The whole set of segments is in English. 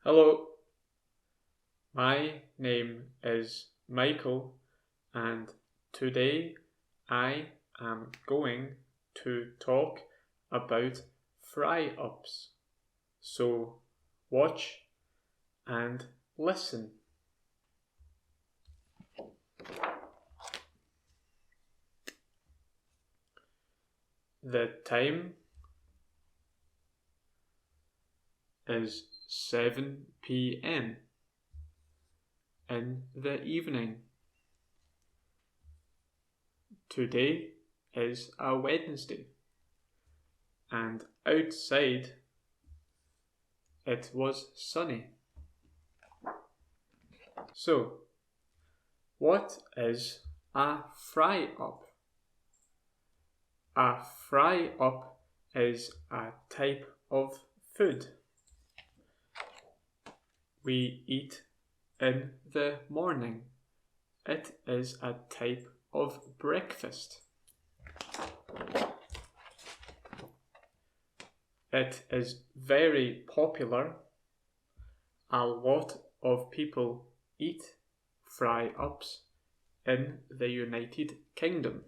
Hello, my name is Michael, and today I am going to talk about fry-ups. So watch and listen. The time is 7 p.m. in the evening. Today is a Wednesday, and outside it was sunny. So, what is a fry-up? A fry-up is a type of food we eat in the morning. It is a type of breakfast. It is very popular. A lot of people eat fry-ups in the United Kingdom.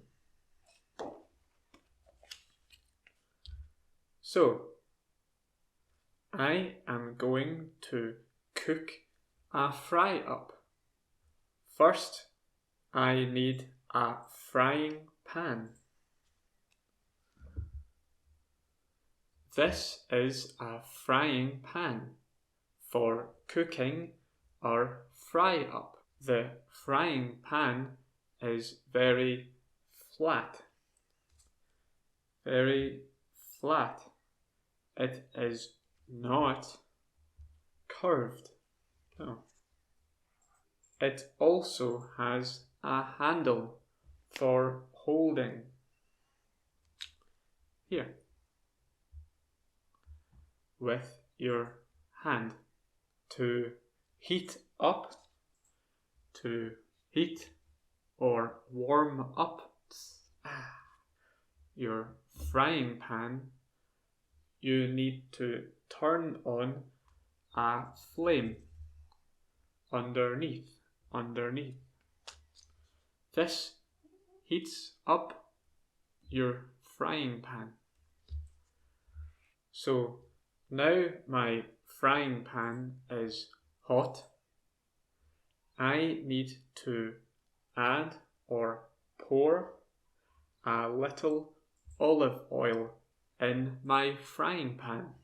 So, I am going to cook a fry-up. First, I need a frying pan. This is a frying pan for cooking our fry-up. The frying pan is very flat. Very flat. It is not curved. No. It also has a handle for holding. Here. With your hand to heat up, to heat or warm up your frying pan, you need to turn on a flame underneath. This heats up your frying pan. So now my frying pan is hot. I need to add or pour a little olive oil in my frying pan.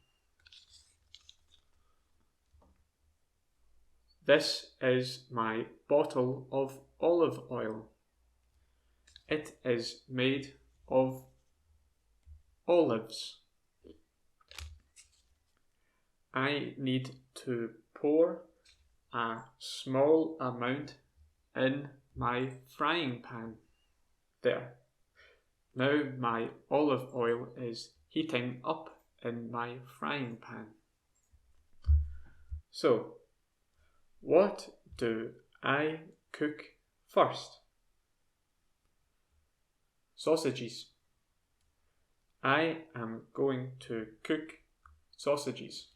This is my bottle of olive oil. It is made of olives. I need to pour a small amount in my frying pan. There. Now my olive oil is heating up in my frying pan. So, what do I cook first? Sausages. I am going to cook sausages.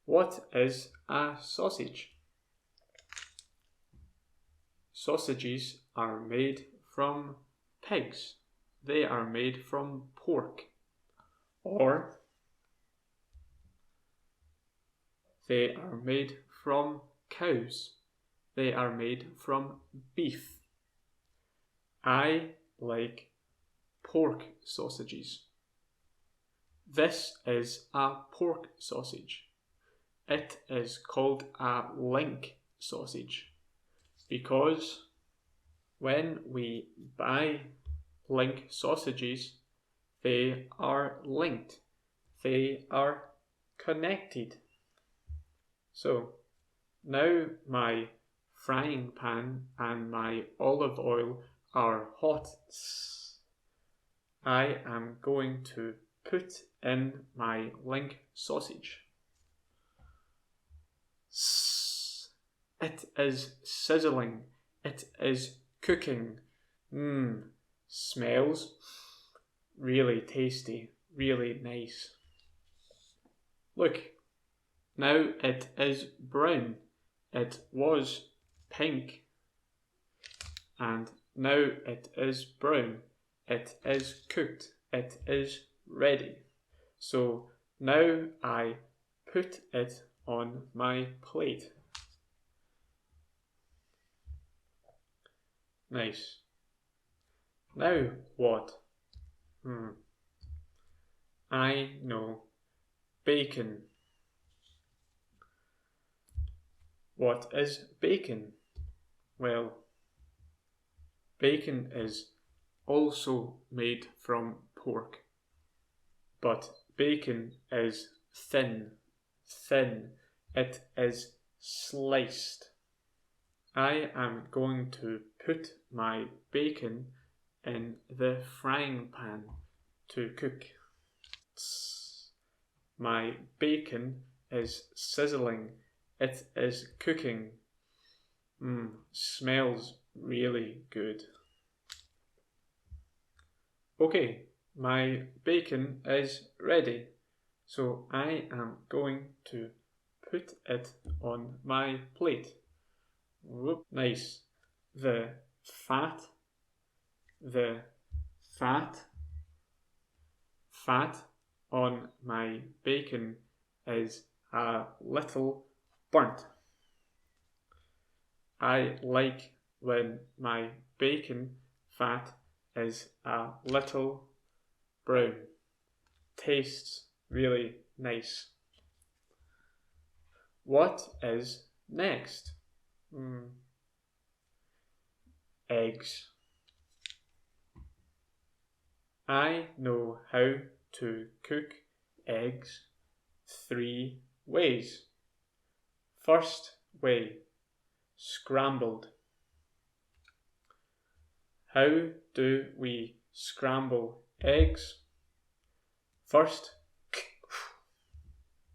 What is a sausage? Sausages are made from pigs. They are made from pork. Or they are made from cows. They are made from beef. I like pork sausages. This is a pork sausage. It is called a link sausage because when we buy link sausages, they are linked. They are connected. So now my frying pan and my olive oil are hot. I am going to put in my link sausage. It is sizzling. It is cooking. Smells really tasty, really nice. Look, Now it is brown. It was pink. And now it is brown. It is cooked. It is ready. So now I put it on my plate. Nice. Now what? I know. Bacon. What is bacon? Well, bacon is also made from pork, but bacon is thin. It is sliced. I am going to put my bacon in the frying pan to cook. My bacon is sizzling. It is cooking. Smells really good. Okay, my bacon is ready, so I am going to put it on my plate. Whoop, nice. The fat on my bacon is a little burnt. I like when my bacon fat is a little brown. Tastes really nice. What is next? Eggs. I know how to cook eggs 3 ways. First way, scrambled. How do we scramble eggs? First,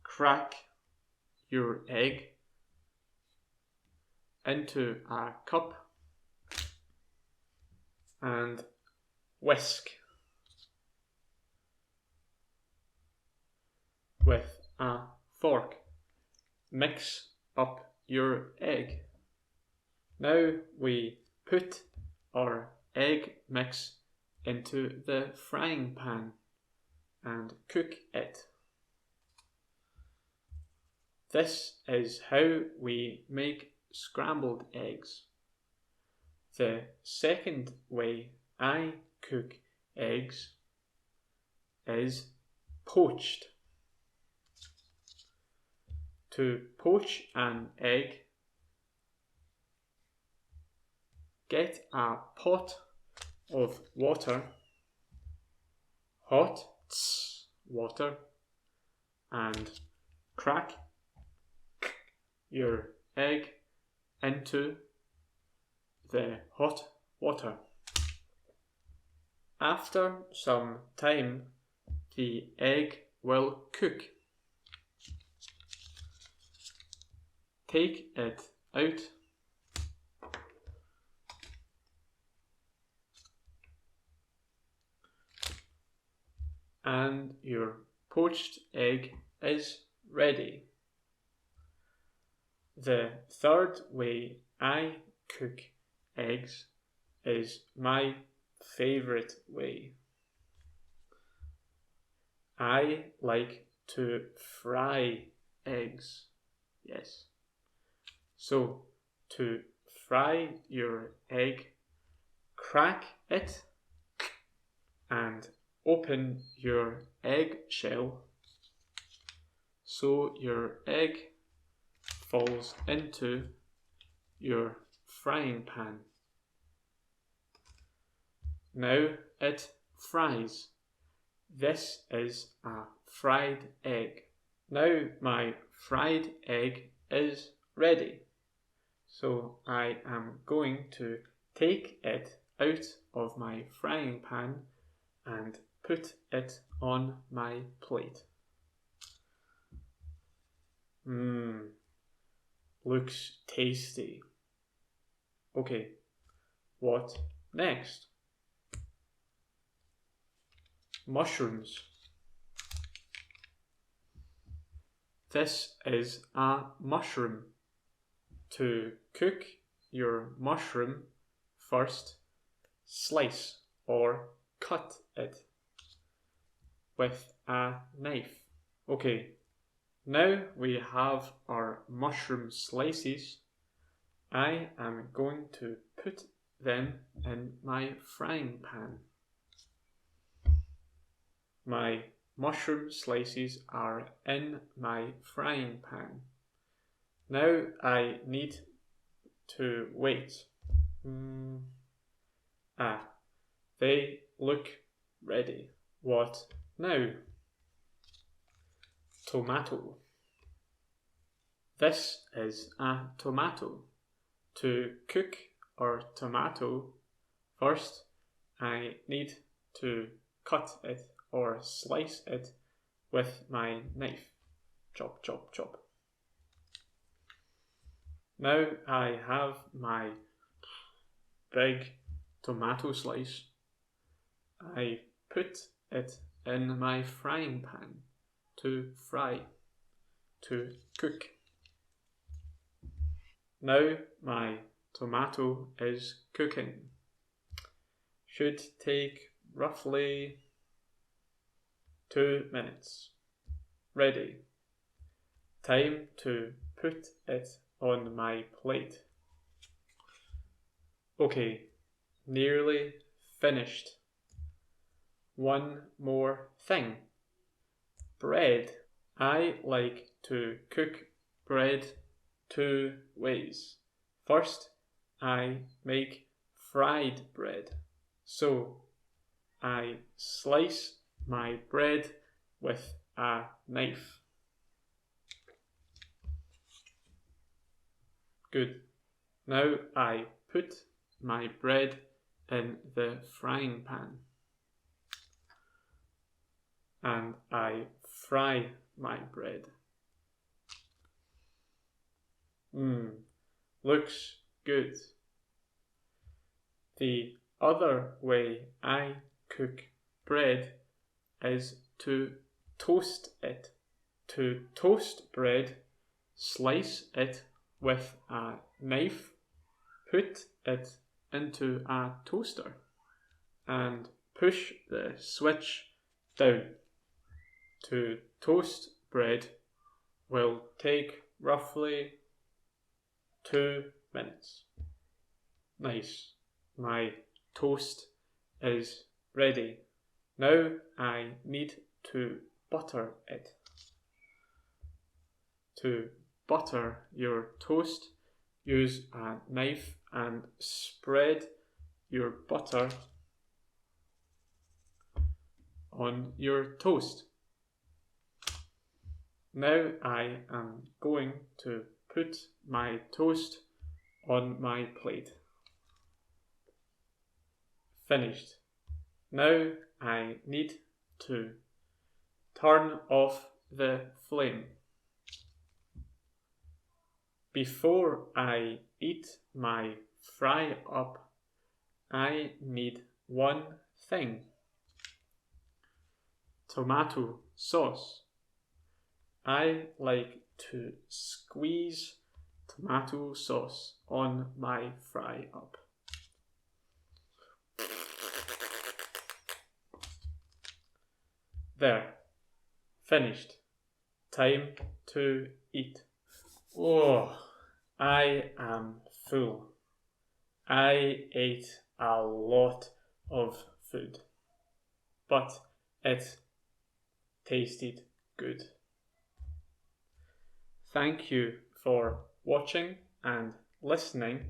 crack your egg into a cup and whisk with a fork. Mix up your egg. Now we put our egg mix into the frying pan and cook it. This is how we make scrambled eggs. The second way I cook eggs is poached. To poach an egg, get a pot of water, hot water, and crack your egg into the hot water. After some time, the egg will cook. Take it out and your poached egg is ready. The third way I cook eggs is my favorite way. I like to fry eggs. Yes. So, to fry your egg, crack it and open your egg shell so your egg falls into your frying pan. Now it fries. This is a fried egg. Now my fried egg is ready. So I am going to take it out of my frying pan and put it on my plate. Looks tasty. Okay, what next? Mushrooms. This is a mushroom. To cook your mushroom, first slice or cut it with a knife. Okay, now we have our mushroom slices. I am going to put them in my frying pan. My mushroom slices are in my frying pan. Now I need to wait. They look ready. What now? Tomato. This is a tomato. To cook our tomato, first I need to cut it or slice it with my knife. Chop, chop, chop. Now I have my big tomato slice. I put it in my frying pan to fry, to cook. Now my tomato is cooking. Should take roughly 2 minutes. Ready. Time to put it on my plate. Okay, nearly finished. One more thing. Bread. I like to cook bread 2 ways. First, I make fried bread. So, I slice my bread with a knife. Good. Now I put my bread in the frying pan and I fry my bread. Looks good. The other way I cook bread is to toast it. To toast bread, slice it with a knife, put it into a toaster and push the switch down. To toast bread will take roughly 2 minutes. Nice. My toast is ready. Now I need to butter it. To butter your toast, use a knife and spread your butter on your toast. Now I am going to put my toast on my plate. Finished. Now I need to turn off the flame. Before I eat my fry up, I need one thing. Tomato sauce. I like to squeeze tomato sauce on my fry up. There, finished. Time to eat. Oh, I am full. I ate a lot of food, but it tasted good. Thank you for watching and listening,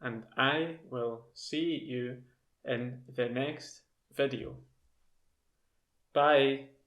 and I will see you in the next video. Bye.